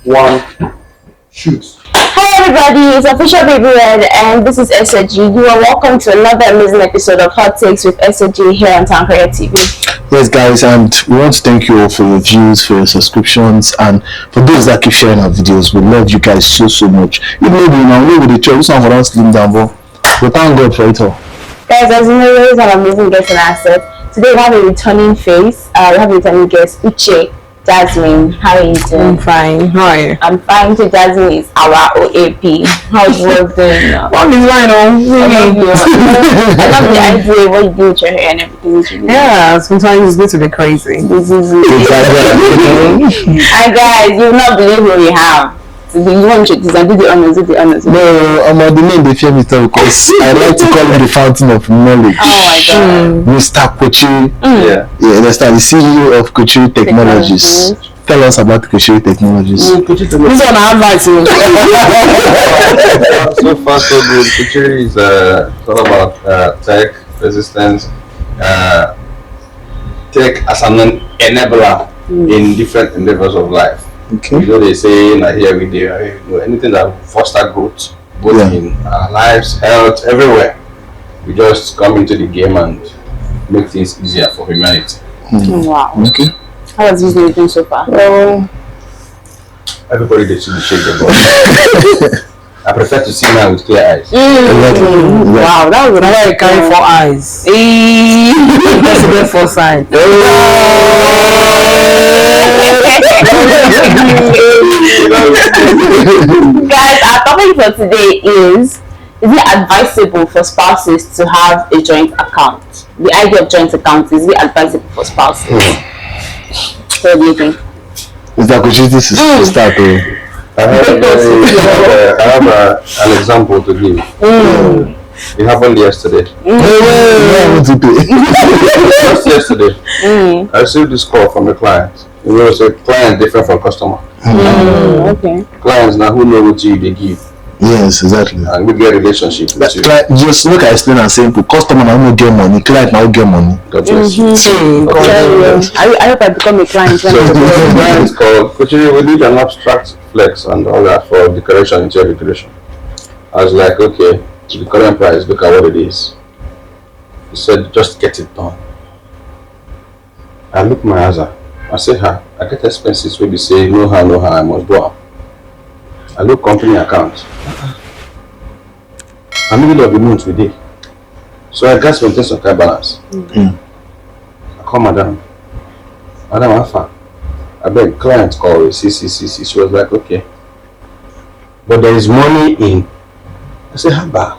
one, shoot. Hi everybody, it's official Baby Red and this is S.O.G. You are welcome to another amazing episode of Hottakes with S.O.G here on Tawnkraya TV. Yes guys, and we want to thank you all for your views, for your subscriptions, and for those that keep sharing our videos. We love you guys so much. Even though we now with the church, this one for us slim down, but we thank God for it all. Guys, as you know, we always have amazing guests on our set. Today we have a returning face. We have a returning guest, Uche Jasmine. How are you doing? I'm fine. How are you? I'm fine. Uche Jasmine is our OAP. How's work doing now? What is going on? I love the idea what you do with your hair and everything. Yeah, sometimes it's good to be crazy. And guys, you will not believe what we have. You want to do the honors, No, I'm on the name they fear me because I like to call him the fountain of knowledge. Oh my god. Mr. Kwechiri. Yeah, that's the CEO of Khocee Technologies. Tell us about Khocee Technologies. This one I advise you. So far so good. Kwechiri is all about tech resistance, tech as an enabler in different endeavors of life. Okay. You know, they say like here we do anything that foster growth, both in our lives, health, everywhere. We just come into the game and make things easier for humanity. Wow. Okay. How has this been so far? Everybody they should shake their body. I prefer to see now with clear eyes. Wow, that was another carry 4 eyes. That's a good foresight. Guys, our topic for today is it advisable for spouses to have a joint account? The idea of joint account, is it advisable for spouses? What do you think? Is that opportunities to start? I have an example to give. It happened yesterday. Just yesterday, I received this call from a client. It was a client different from customer. Okay. Clients now who know what you they give. Yes, exactly. And we get relationship with you. Just look at explain and simple. Customer now no get money, client now get money. God bless you. I hope I become a client. So the client called, Kwechiri, we need an abstract flex and all that for decoration, interior decoration. I was like, okay, the current price, look at what it is. He said, just get it done. I look my answer. I say, I get expenses where they say, no, I must do it. I look company account. I'm middle of the month with it. So I got maintain some kind balance. I call madam. Madam Alpha. I beg client call see. She was like, okay. But there is money in. I say, Haba.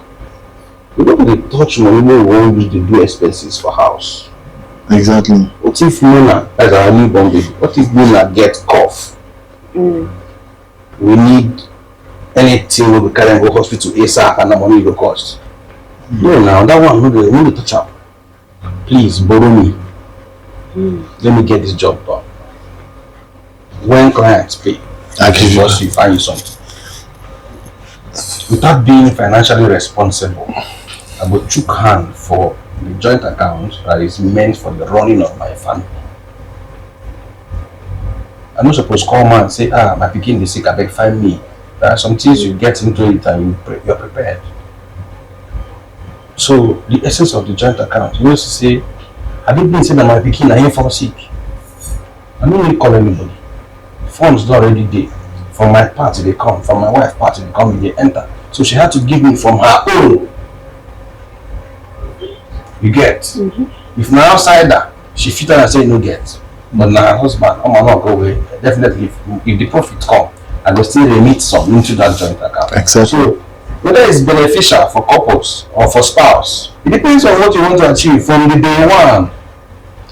We don't really touch money when we want to do expenses for house. Exactly. What if Mona, as our newborn baby, what if Mona gets cough? We need anything we carry and go hospital ASAP and the money will cost. No, now that one we need to touch up. Please borrow me. Let me get this job done. When clients pay, I give you find you something. Without being financially responsible, I will chook hand for the joint account that is meant for the running of my family. I'm not supposed to call man and say, my pikin is sick, I beg find me. There are some things you get into it and you're prepared. So the essence of the joint account, you used to say, I didn't say that my pikin I ain't fall sick. I don't need to call anybody. Funds not already there. From my party they come, from my wife's party they come, they enter. So she had to give me from her own. You get? If my outsider, she fit and say no get. But now her husband, not go away. Definitely, if the profit come, I will still remit some into that joint account. Exactly. So whether it's beneficial for couples or for spouse, it depends on what you want to achieve from the day one.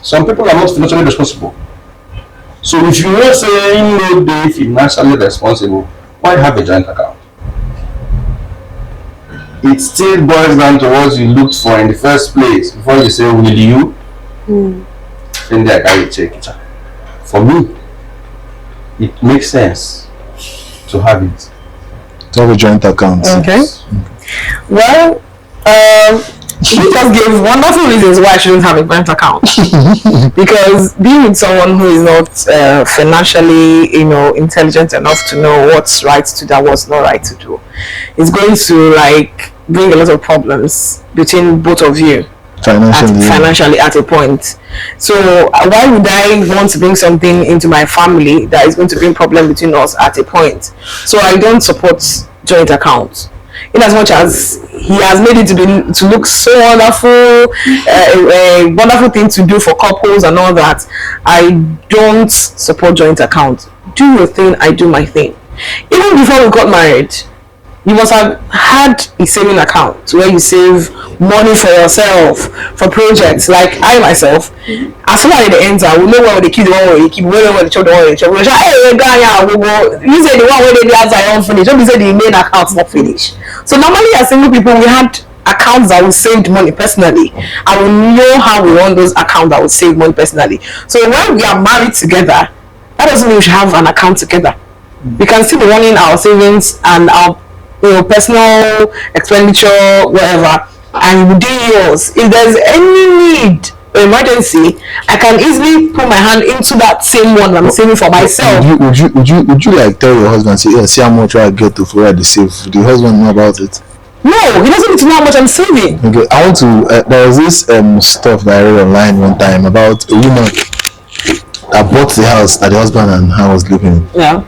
Some people are not financially responsible. So if you want to say no be financially responsible, why have a joint account? It still boils down to what you looked for in the first place before you say, will you? Then I carry check. For me, it makes sense to have it. To have a joint account. Okay. Well, He just gave wonderful reasons why I shouldn't have a bank account. Because being with someone who is not financially, intelligent enough to know what's right to do and what's not right to do, is going to like bring a lot of problems between both of you. Financially at a point. So why would I want to bring something into my family that is going to bring problem between us at a point? So I don't support joint accounts. In as much as he has made it to look so wonderful, a wonderful thing to do for couples and all that, I don't support joint accounts. Do your thing, I do my thing. Even before we got married, you must have had a saving account where you save money for yourself, for projects. Like I myself, as soon as they enter, we know where they keep the one where they keep, where the children where they keep. You say the one where they do are unfinished. Don't say the main account's not finished. So normally as single people, we had accounts that we saved money personally, and we know how we run those accounts that we save money personally. So when we are married together, that doesn't mean we should have an account together. We can still be running our savings and our personal expenditure, whatever, and within yours. If there's any need or emergency, I can easily put my hand into that same one I'm saving for myself. Would you like tell your husband, say, yeah, see how much I get to for the save? Do your husband know about it? No, he doesn't need to know how much I'm saving. Okay, I want to. There was this stuff that I read online one time about a woman that bought the house that the husband and her was living in. Yeah.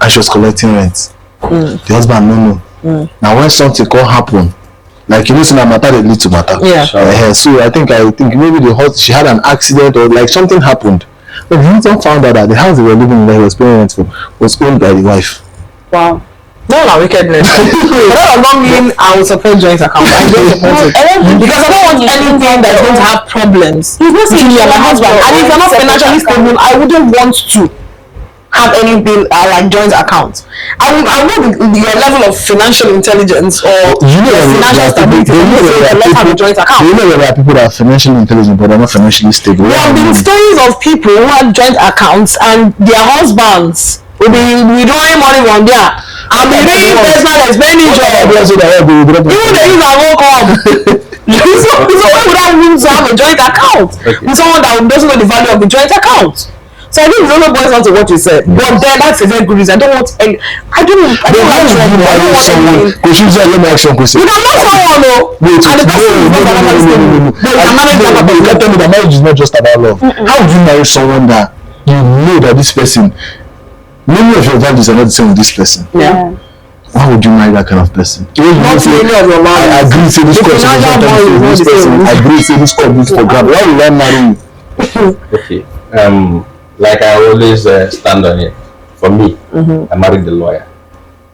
And she was collecting rent. The husband no. Now when something could happen, like you know, so matter they lead to matter. Yeah. So I think maybe she had an accident or like something happened. But the husband found out that the house they were living in that he was paying rent for was owned by the wife. Wow. No, wickedness. But that does not mean I will support joint account. I don't support it. Because I don't want anything that's going to have problems. He's not saying me and my husband. And if you're not financially stable, I wouldn't want to have any bill like joint account. I know your level of financial intelligence or financial stability. Let's have a joint account. You know there are people that are financially intelligent but are not financially stable. There have been stories of people who had joint accounts and their husbands will be withdrawing money from there and be doing personal expenditure. Even the use our own club. So why would I want to have a joint account with someone that doesn't know the value of the joint account? So I think it only boils down to what you said. But then that's a very good reason. I don't want any. I don't like trouble. Let me ask you a question. You can marry someone, though. And the person is not stable. But you can marry someone. You can tell me that marriage is not just about love. How would you marry someone that you know that this person, many of your values are not the same with this person? Yeah. Why would you marry that kind of person? Not many of your I values. agree to this question. I agree to this program. Why would I marry you? Okay. Like I always stand on it. For me, I married the lawyer.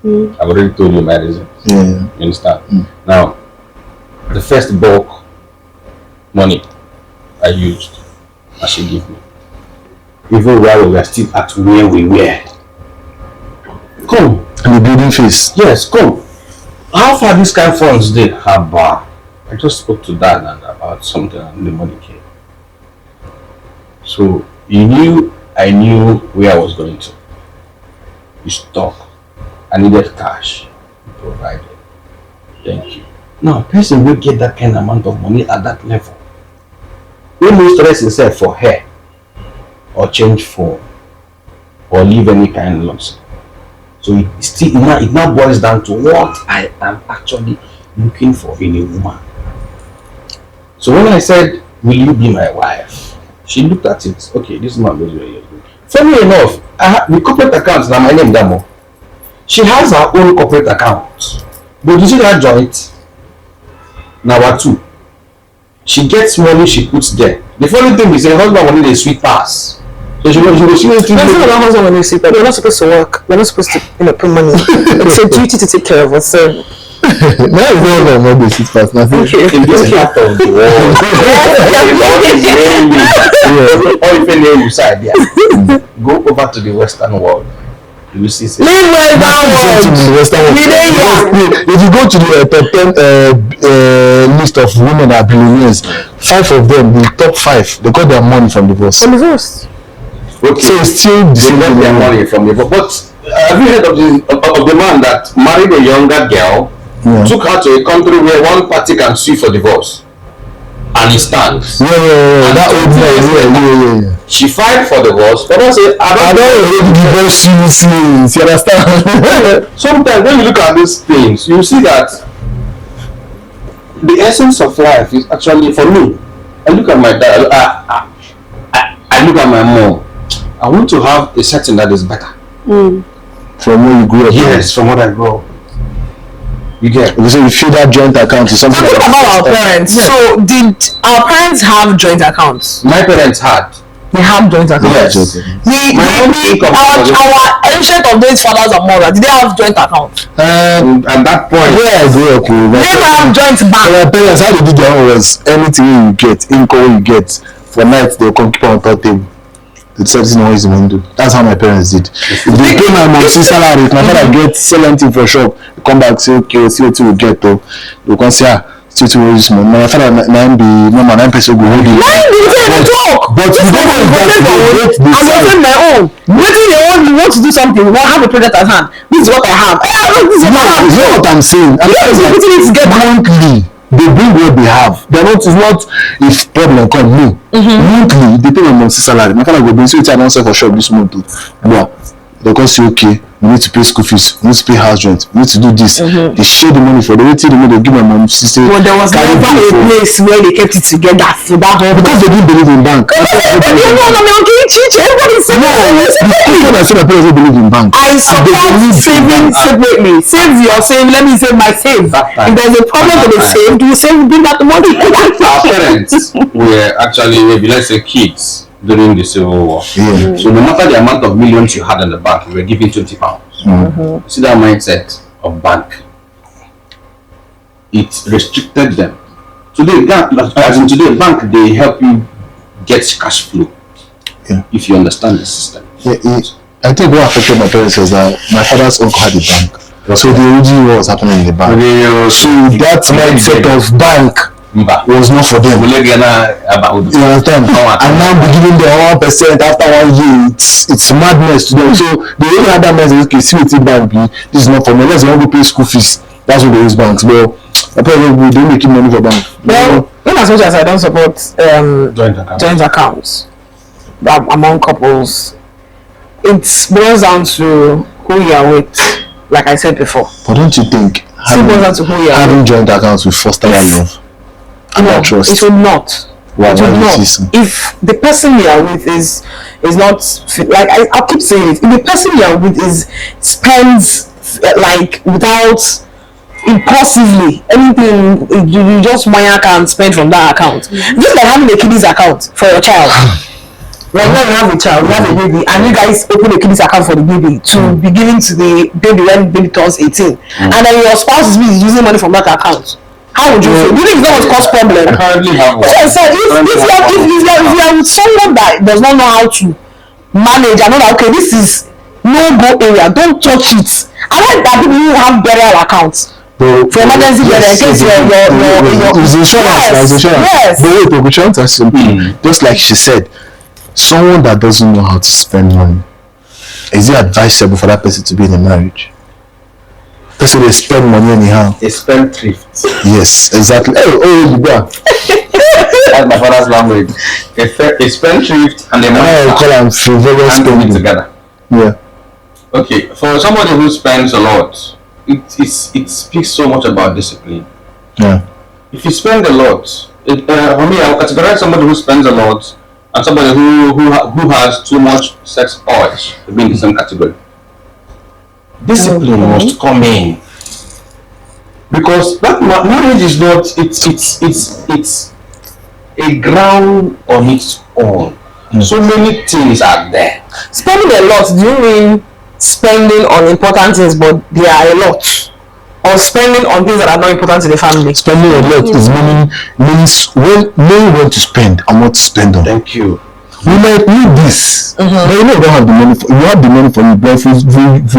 I've already told you my reasons. Yeah. You understand? Now, the first bulk money I used, I should give me. Even while we were still at where we were. Come. And the building phase. Yes, come. How far this kind of funds did have bar? I just spoke to Dan and about something and the money came. So I knew where I was going to. You stock. I needed cash. You provided. Thank you. Now, person will get that kind of amount of money at that level. We no stress himself for hair, or change phone, or leave any kind of loss. So it now boils down to what I am actually looking for in a woman. So when I said, will you be my wife? She looked at it. Okay, this man goes very good. Funny enough, the corporate accounts now my name Damo. She has her own corporate account. But you see that joint? Number 2. She gets money she puts there. The funny thing is her husband wanted a sweet pass. So she was husband when you sleep. We're not supposed to work. We're not supposed to put money. It's a duty to take care of us. So now it's not about maybe sit fast. Nothing. In this part of the world, or if you name you side, go over to the Western world. You will see. If you go to the top 10 list of women that are billionaires, 5 of them, the top 5, they got their money from divorce. From divorce. Okay. So it's still they got their money from divorce. But have you heard of the man that married a younger girl? Yeah. Took her to a country where one party can sue for divorce. and it stands. Yeah. That old man. Yeah. She filed for divorce. Papa said, I don't divorce you since. You understand? Sometimes when you look at these things, you see that the essence of life is actually, for me, I look at my dad, I look at my mom. I want to have a setting that is better. From where you grew up? Yes, from what I grew up. You get. So you feel that joint account is something. Talking about our parents. Yeah. So did our parents have joint accounts? My parents had. They have joint accounts. Yes. Our ancient of days fathers and mothers, did they have joint accounts? At that point, where I grew up, they have joint bank. Our parents, how they did their own was anything you get, income you get for night, they'll come keep on top table. They decided to know what is the window. That's how my parents did. They pay my mom's salary. If my father gets sell anything for a shop, they come back say, okay, see what we get though. They can say, see what we use. My father 9 person go hold it. But you don't know that I'm getting my own. Waiting you want to do something, you have a project at hand. This is what I have. This is what I'm saying. I'm saying get monthly. They bring what they have. They're not, it's not if problem come, no. Monthly, they pay my mom's salary. My father go bring, so it's an answer for shop this month. Yeah. They can say, okay, we need to pay school fees, we need to pay house rent, we need to do this. They share the money for the waiting, they give my mom sister. But there was never a place where they kept it together for that whole. Because they didn't believe in bank. Everybody said no. Because I said my parents don't believe in bank. I support saving separately. Save your save, let me save my save. If there's a problem with the save, do you save, bring back the money? Our parents were actually, maybe let's say kids during the Civil War. Yeah. So no matter the amount of millions you had in the bank, you were given £20. See that mindset of bank. It restricted them. Today, as in today, bank, they help you get cash flow. Yeah. If you understand the system. I think what affected my parents was that my father's uncle had a bank. So the origin was happening in the bank. So that mindset of bank was not for them. You understand? And now be giving them 1% after 1 year. It's madness to them. So they only had that mindset. Okay, see what bank be. This is not for me. Let's go pay school fees. That's what they use banks. But apparently we don't make money for bank. Well, in as much as I don't support joint accounts among couples, it boils down to who you are with. Like I said before. But don't you think having joint accounts will foster love? No, trust. it will not. Why it will not. If the person you are with is not like I'll keep saying it. If the person you are with spends like without impulsively anything, you just wire and spend from that account. Just like having a kiddies account for your child. Like when you have a child, you have a baby, and you guys open a kiddies account for the baby to be given to the baby when the baby turns 18, and then your spouse is using money from that account. How would you feel? Do you think it's going to cause problem? I currently have one. Yes, so if you are with someone that does not know how to manage, I know that okay, this is no-go area, don't touch it. I like that people who have burial accounts. For emergency burial, in case your insurance. Yes. But wait, we want to ask something. Just like she said, someone that doesn't know how to spend money, is it advisable for that person to be in a marriage? That's why they spend money anyhow. A spendthrift. Yes, exactly. Oh, you go. That's my father's language. A spendthrift and a money call them frivolous spending together. Yeah. Okay, for somebody who spends a lot, it speaks so much about discipline. Yeah. If you spend a lot, for me, I will categorize somebody who spends a lot and somebody who has too much sex urge to be in the same category. Discipline must come in, because that marriage is not. It's a ground on its own. So many things are there. Spending a lot. Do you mean spending on important things, but there are a lot, or spending on things that are not important to the family? Spending a lot is means knowing when to spend and what to spend on. Thank you. We might need this, but you know we don't have the money. You have the money for it, but if we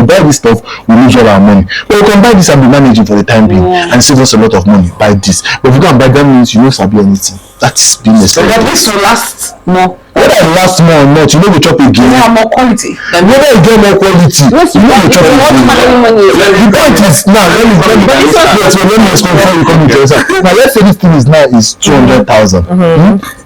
buy this stuff, we lose all our money. But we can buy this and be managing for the time being and save us a lot of money. Buy this, but if you don't buy that means you don't sabi anything. That is being necessary. But this will last more. Whether it lasts more or not, you know we chop again. They have more quality. Whether you get more quality, you know we chop again. The point is now let me explain before you come into your side. Now let's say this thing is now is 200,000.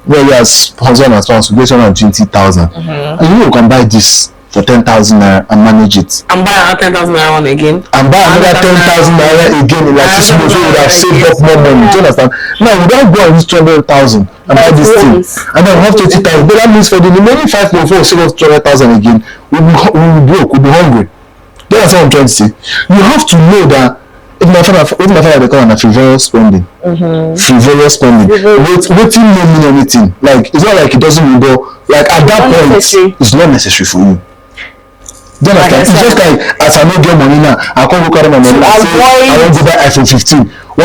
Where you are sponsor and sponsor, we get 120,000. And you can buy this for 10,000 naira and manage it. And buy another 10,000 naira one again. And buy another 10,000 naira again in like 6 months, so you would have saved up more money. Do you understand? Now we don't go and use 200,000 and buy this thing, and then we have 20,000. But that means for the remaining 5 months, we save up 200,000 again. We'll be broke. We'll be hungry. That's what I'm trying to say. You have to know that if my father they call it frivolous spending. Frivolous spending. Waiting no mean anything. Like it's not like it doesn't go. Like at that point, it's not necessary for you. Then it's just like as I don't get money now, I can't go carry my money. I want to buy iPhone 15, 1.5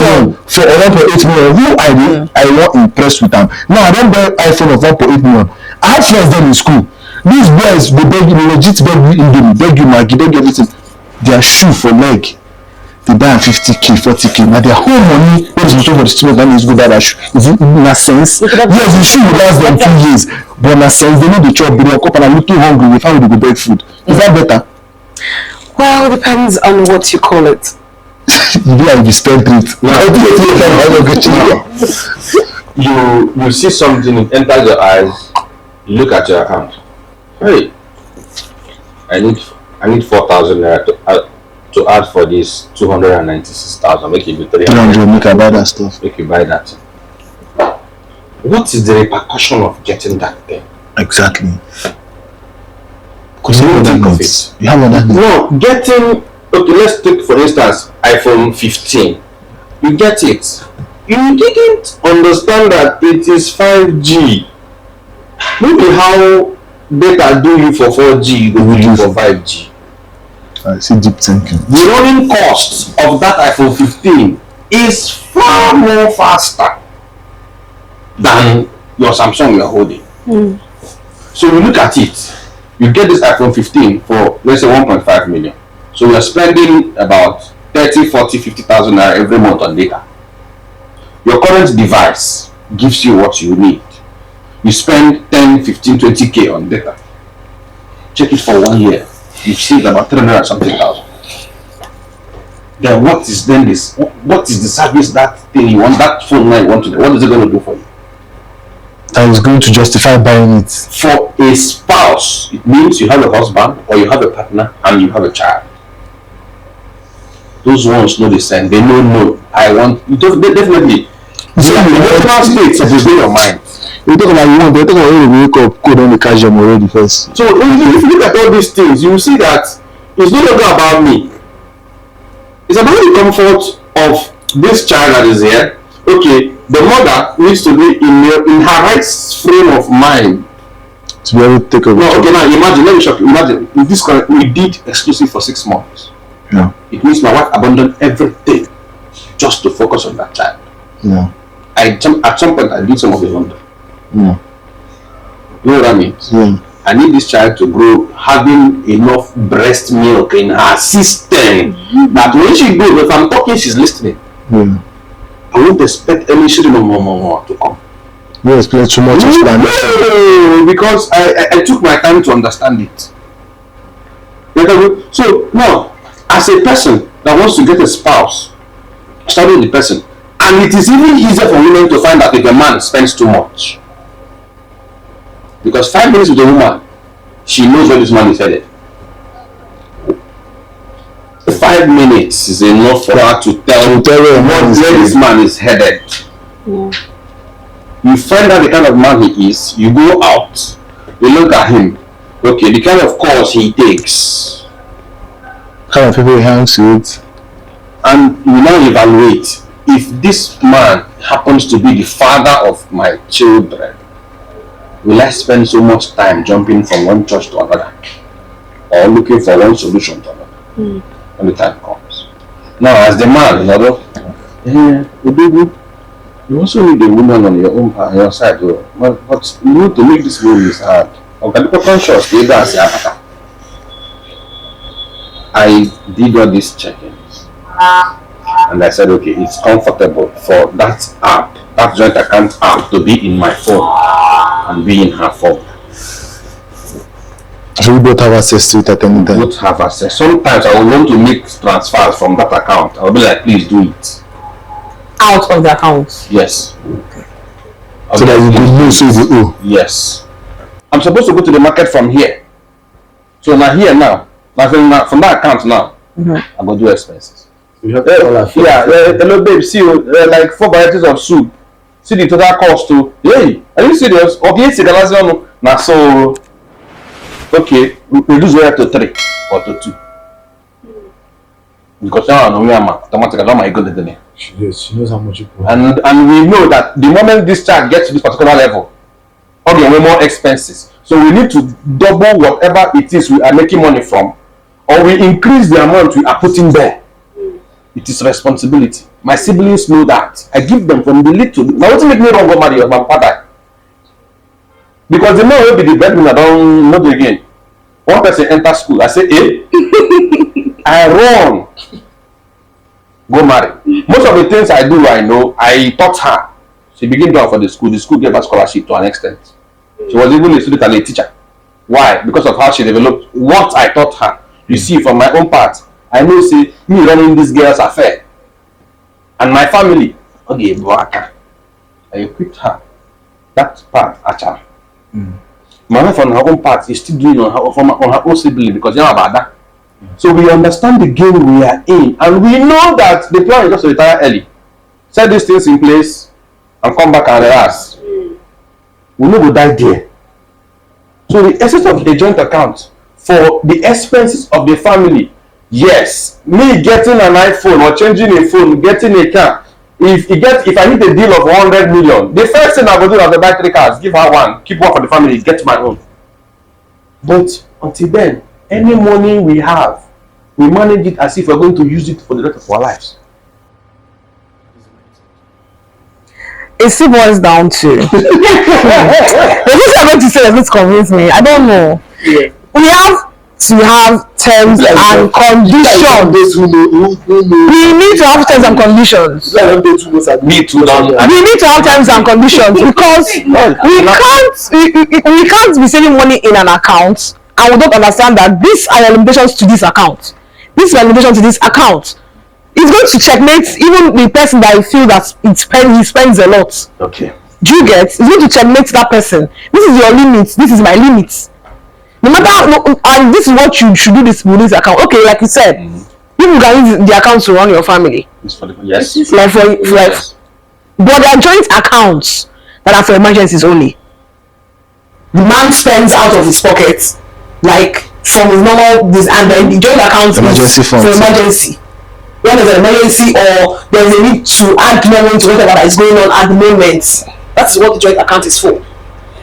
million for 1.8 million. Who I want impressed with them. Now I don't buy iPhone of 1.8 million. I have friends then in school. These boys they beg you, legit beg you Indomie, beg you Maggi, beg you everything. Their shoe for leg. They buy 50k, 40k. Now their whole money, what is for the student that needs to go buy that shoe? Is it in a sense? Yes, the shoe will last them 2 years. But in a sense, they know the chop, they wake up and are looking hungry, they find they go beg food. Is that better? Well, it depends on what you call it. You do like you spend it. You see something, it enters your eyes, you look at your account. Hey, I need 4,000 naira to add for this 296,000. Make it be 300. Make I buy that stuff. Make you buy that. What is the repercussion of getting that thing? Exactly. Because you have other needs. You have other needs. No, getting, okay, let's take for instance iPhone 15. You get it. You didn't understand that it is 5G. Maybe how data do you for 4G, you will do you for 5G. I see deep thinking. The running cost of that iPhone 15 is far more faster than your Samsung you're holding. So you look at it, you get this iPhone 15 for let's say 1.5 million. So you're spending about 30, 40, 50,000 naira every month on data. Your current device gives you what you need. You spend 10, 15, 20k on data. Check it for 1 year. You've saved about 300 something thousand. Then what is the service that thing you want, that phone line you want to do? What is it going to do for you? That is going to justify buying it. For a spouse, it means you have a husband or you have a partner and you have a child. Those ones know the sign. They know no. I want you definitely. So the emotional state is in your mind. You talk about you want, they talk about when you wake up, code on the cash them already first. So if you look at all these things, you will see that it's no longer about me. It's about the comfort of this child that is here. Okay, the mother needs to be in her right frame of mind to be able to take over. No, okay, now imagine, let me shock you. Imagine if this we did exclusive for 6 months. Yeah. It means my wife abandoned everything just to focus on that child. Yeah. At some point I did some of the London. Yeah. You know what I mean? Yeah. I need this child to grow having enough breast milk in her system that when she grows, if I'm talking, she's listening. Yeah. I won't expect any children more to come. You explain too much explanation. Because I took my time to understand it. So now, as a person that wants to get a spouse, study the person, and it is even easier for women to find out if a man spends too much. Because 5 minutes with a woman, she knows where this man is headed. 5 minutes is enough for her to tell where this man is headed. Yeah. You find out the kind of man he is, you go out, you look at him, okay, the kind of course he takes, kind of people he hangs with, and you now evaluate if this man happens to be the father of my children. Will I spend so much time jumping from one church to another or looking for one solution to another when the time comes? Now, as the man, you also need a woman on your side, though. But you need to make this role is hard. Okay, because conscious, I did all these check-ins, and I said, okay, it's comfortable for that app, that joint account app, to be in my phone. and be in her phone. So we both have access to it at any time. Both have access. Sometimes I will want to make transfers from that account. I will be like, please do it. Out of the account. Yes. So that you will know so you owe. Yes. I'm supposed to go to the market from here. So now here now. From that account now. I go do expenses. Hello babe, see like 4 varieties of soup. See the total cost to. Hey, are you serious? Okay, it's the last one. Now so okay, we reduce it to 3 or to 2. Because now I know me, I'm automatically not my good at She knows how much you put. and we know that the moment this child gets to this particular level, okay, we're more expenses. So we need to double whatever it is we are making money from, or we increase the amount we are putting there. It is responsibility. My siblings know that. I give them from the little. Now what make me wrong go marry your father? Because the man will be the breadwinner, don't know again. One person enter school, I say, hey, I run. Go marry. Most of the things I do, I know, I taught her. She began to for the school. The school gave her scholarship to an extent. She was even a student and a teacher. Why? Because of how she developed what I taught her. You see, from my own part, I know, see, me running this girl's affair. And my family, okay, Awka. I equipped her. That part, actually. My wife on her own part is still doing on her own sibling because you know about that. So we understand the game we are in, and we know that the plan is just to retire early. Set these things in place and come back and relax. We know we die there. So the essence of a joint account for the expenses of the family, yes, me getting an iPhone or changing a phone, getting a car. If I need a deal of 100 million, the first thing I will do is to buy 3 cars, give her one, keep one for the family, get my own. But until then, any money we have, we manage it as if we're going to use it for the rest of our lives. It still boils down to. The things I'm going to say doesn't convince me. I don't know. Yeah. We have to have terms and conditions. We need to have terms and conditions. Me too. We need to have terms and conditions because we can't be saving money in an account and we don't understand that these are limitations to this account. These are limitations to this account. It's going to checkmate even the person that I feel that he spends a lot. Okay. Do you get? It's going to checkmate that person. This is your limit. This is my limit. No matter, and this is what you should do this with this account. Okay, like you said, people can use the account to run your family. Yes. Like Yes. But there are joint accounts that are for emergencies only. The man spends out of his pocket, like from his normal this, and then the joint account Emergency is funds. for emergency. When there's an emergency or there's a need to add money to whatever that is going on at the moment, that is what the joint account is for.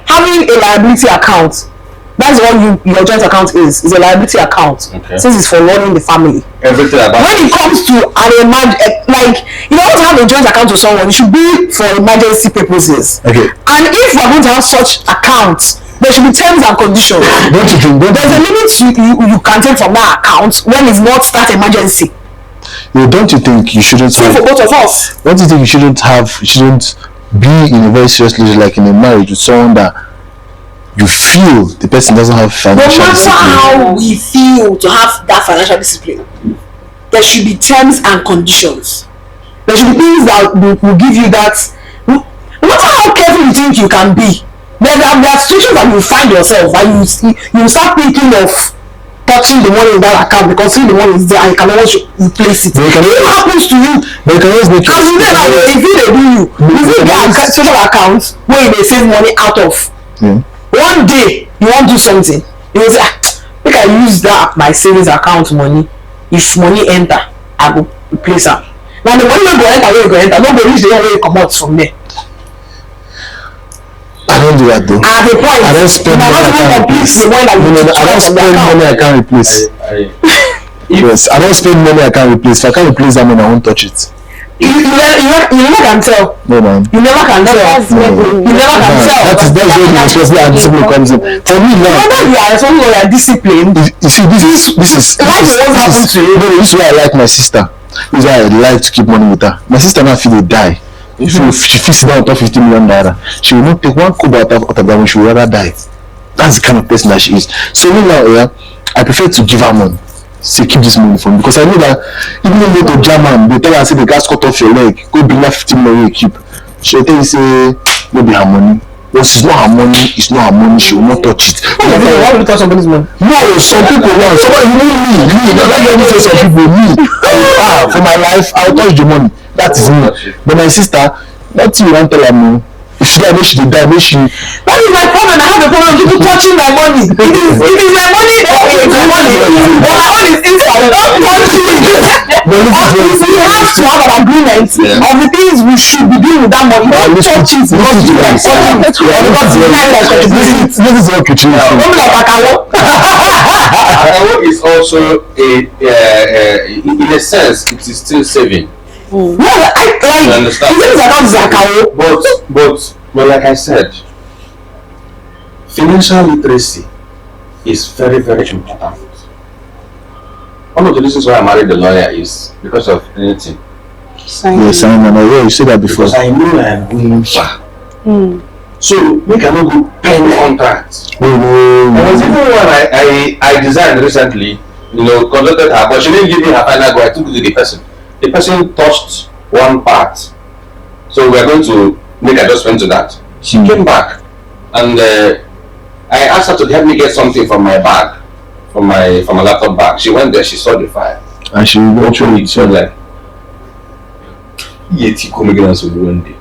Having a liability account, that's what your joint account is a liability account. Okay. Since it's for running the family. Everything about When it comes to an like you don't have a joint account with someone, it should be for emergency purposes. Okay. And if we're going to have such accounts, there should be terms and conditions. There's a limit you can take from that account when it's not that emergency. Don't you think you shouldn't Same for both of us. Don't you think you shouldn't be in a very serious relationship, like in a marriage with someone that you feel the person doesn't have financial No matter discipline? how we feel to have that financial discipline, there should be terms and conditions. There should be things that will give you that. No matter how careful you think you can be, there are situations that you find yourself and you start thinking of touching the money in that account because the money is there and you can always replace it. If it happens to you, But you can always make as you know, like, if they do you get a special account where you may save money out of. Yeah. One day you want to do something, you will say, make I use that my savings account money. If money enter, I will replace it. Now the money will go enter, where you go enter, nobody reach the one where you come out from there. I don't do that though. At the point, I don't spend money I can't replace. the one that you No, I don't spend money I can't replace. Yes, I don't spend money I can't replace. If I can't replace that money, I won't touch it. You never can tell. No, man. You never can tell. You never can tell. That's where the responsibility and discipline comes in. For me now, whether you are someone who are disciplined, you see, this is what happens to you. No, this is why I like my sister. This is why I like to keep money with her. My sister now feel they die. If she fits down to 50 million naira, she will not take one kobo out of that when she will rather die. That's the kind of person that she is. So me now, yeah, I prefer to give her money. Say keep this money for me, because I know that even if you go to German, they tell her say the gas cut off your leg, go bring that 50 million you keep. She'll tell you say maybe her money. Once it's not her money, it's not her money, she will not touch it. Why would you touch somebody's money? No, some people want. Somebody, me, don't let me say some people, me. For my life, I'll touch the money. That is me. But my sister, nothing you want to tell her no. If she die, she die, she. That is my problem. I have a problem with people touching my money. It is my money. It's my money. But my own is inside. Don't touch it. We have to have an agreement of the things we should be doing with that money. Don't touch it. This is what Khocee is. Don't be like Akawo. Akawo is also in a sense, it is still saving. No, I understand. But like I said, financial literacy is very, very important. One of the reasons why I married a lawyer is because of anything. Yes, I know. You said that before. Because I know I am going far. So we cannot go pen contracts. There was even one I designed recently, conducted her, but she didn't give me her final go. I took it to the person. The person touched one part, so we are going to make adjustment to that. She came back, and I asked her to help me get something from my bag, from my laptop bag. She went there, she saw the file, and she actually so like, one day.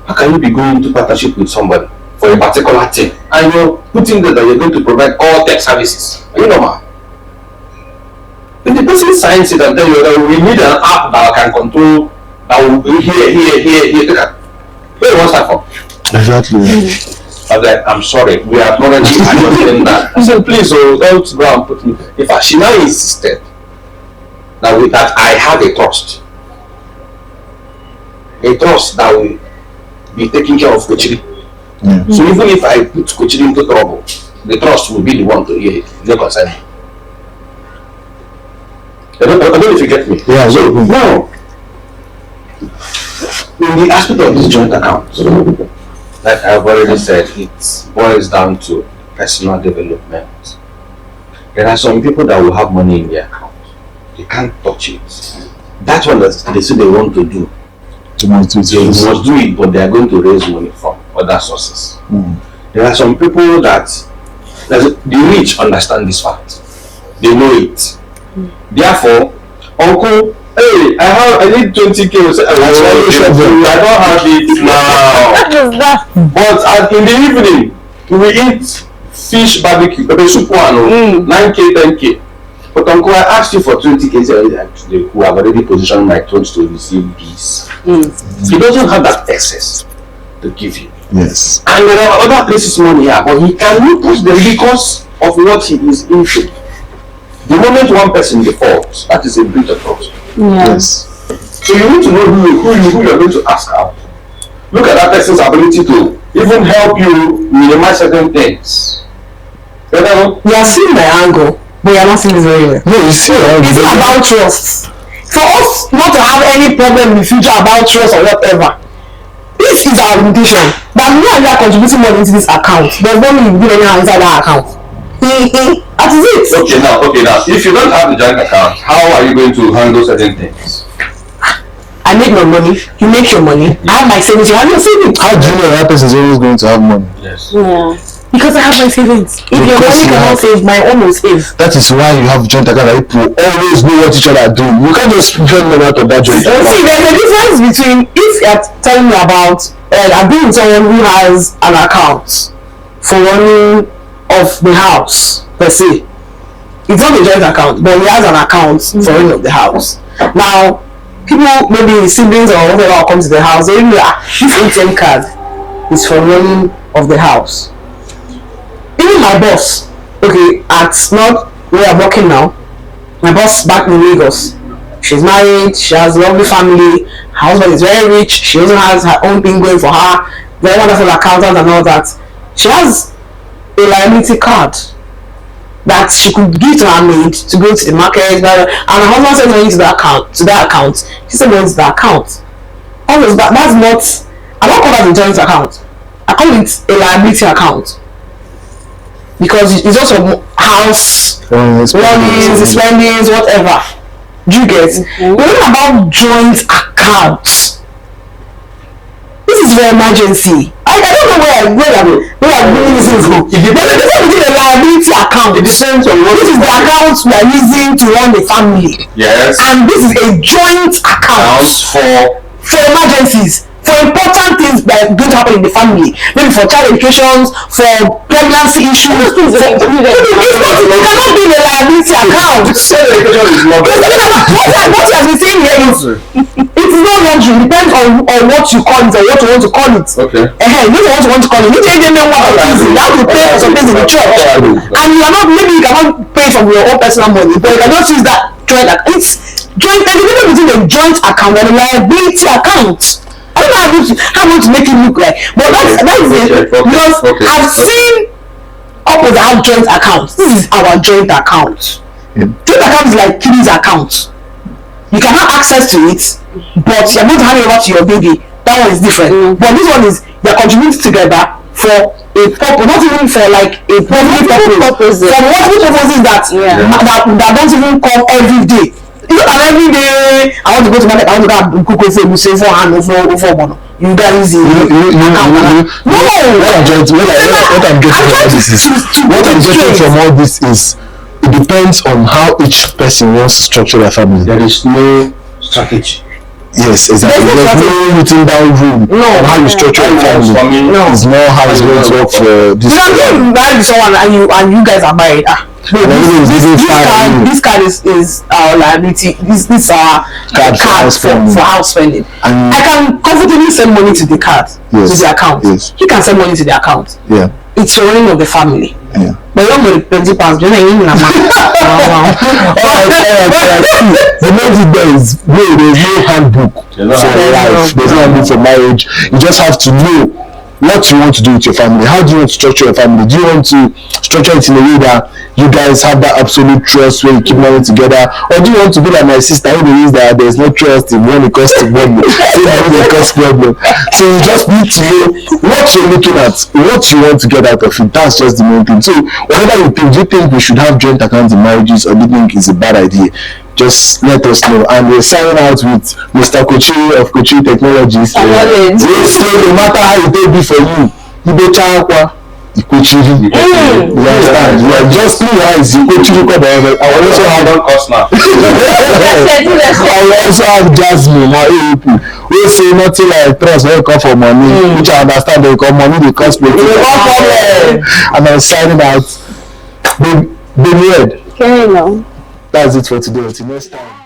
How can you be going into partnership with somebody for a particular thing, and you're putting that you're going to provide all tech services? Are you normal? If the person signs it and tell you that we need an app that can control, that will be here, where was that from? Exactly. I was like, I'm sorry, we are not doing that. I said, please, don't go and put me. In fact, she now insisted that I have a trust that will be taking care of Kwechiri. So even if I put Kwechiri into trouble, the trust will be the one to hear it. No concern me. I don't know if you get me. Yeah, so now, in the aspect of this joint account, like I've already said, it boils down to personal development. There are some people that will have money in their account. They can't touch it. That's what they say they want to do. They must do it, but they are going to raise money from other sources. There are some people that the rich understand this fact. They know it. Therefore, uncle, hey, I need 20K. I don't have it now. But in the evening, we eat fish barbecue, pepper soup 9K, 10K. But uncle, I asked you for 20K. They who have already positioned my throats to receive this. He doesn't have that excess to give you. Yes. And there are other places money here, but he cannot touch them because of what he is into. The moment one person defaults, that is a breach of trust. Yes. So you need to know who you're going to ask out. Look at that person's ability to even help you minimize certain things. You are seeing my angle, but you are not seeing this very well. No, you see, it's not about trust. For us not to have any problem in the future about trust or whatever, this is our limitation. But me and you are contributing money into this account. There's no need to give anyone inside that account. That is it. Okay, now, if you don't have the joint account, how are you going to handle certain things? I make my money, you make your money. I have my savings, you have your savings. How do you know that person is always going to have money? Yes. Yeah. Because I have my savings. If your money cannot save, my own will save. That is why you have joint account. That people always know what each other are doing. You can't just join them out of that joint account. See, there's a difference between if you're telling me about I'm being someone who has an account for running of the house per se. It's not a joint account, but he has an account for running of the house. Now, people, maybe siblings or whatever, come to the house, they really this ATM card is for running of the house. Even my boss, okay, at not where I'm working now, my boss back in Lagos, she's married, she has a lovely family, her husband is very rich, she also has her own thing going for her, very wonderful accountant and all that. She has a liability card that she could give to her maid to go to the market, and her husband sends money to that account. She sends money to the account. always that's not. I don't call that a joint account. I call it a liability account because it's also house runnings, spendings, whatever. Do you get? We're talking about joint accounts. This is for emergency. I don't know where I'm doing this from. This is a liability account. This is the account we are using to run the family. Yes. And this is a joint account for emergencies, for important things that are going to happen in the family. Maybe for child education, for pregnancy issues. It's not be a liability account. What you have been saying here is it is not luxury. It depends on what you call it or what you want to call it. Okay. You don't want to call it. You have to pay for some things in the church. And you are not, maybe you cannot pay from your own personal money, but you cannot use that joint account. It's joint, there's a difference between a joint account and a liability account. I don't know how to make it look like, but that is it. Because I've seen couples that have joint accounts. This is our joint account. Joint account is like Kiddy's account. You can have access to it, but you're going to hand it over to your baby. That one is different. But this one is you're contributing together for a purpose, not even for like a public purpose. For multiple purposes that don't even come every day. It's not that every day I want to go to market, I want to go and cook for hand over one. You guys what I'm getting from all this is it depends on how each person wants to structure their family. There is no strategy. Yes, exactly. There's no written down rule on how you structure your family. It's more how it's going to work for this. You know, married with someone and you guys are married. This card is our liability. This is our card for house spending. I can comfortably send money to the card, to the account. Yes. He can send money to the account. Yeah. It's a running of the family. Yeah. But you don't know the 20 pounds. You're not even a man. The main thing there is there's no handbook for life. There's no handbook for marriage. You just have to know what you want to do with your family. How do you want to structure your family? Do you want to structure it in a way that you guys have that absolute trust where you keep money together, or do you want to be like my sister who believes that there's no trust in when it comes to problem? So you just need to know what you're looking at, what you want to get out of it. That's just the main thing. So whatever you think, do you think we should have joint accounts in marriages, or do you think it's a bad idea? Just let us know. And we're signing out with Mr. Kwechiri of Kwechiri Technologies. So no matter how it may be for you, you be Tawnkraya. Kwechiri. You understand? You are just 2 eyes. Kwechiri. I also have Jasmine. We say nothing like trust when you come for money, which I understand. They come money, they cost me. And I'm signing out. Baby Red. Okay, no. That's it for today. Until next time.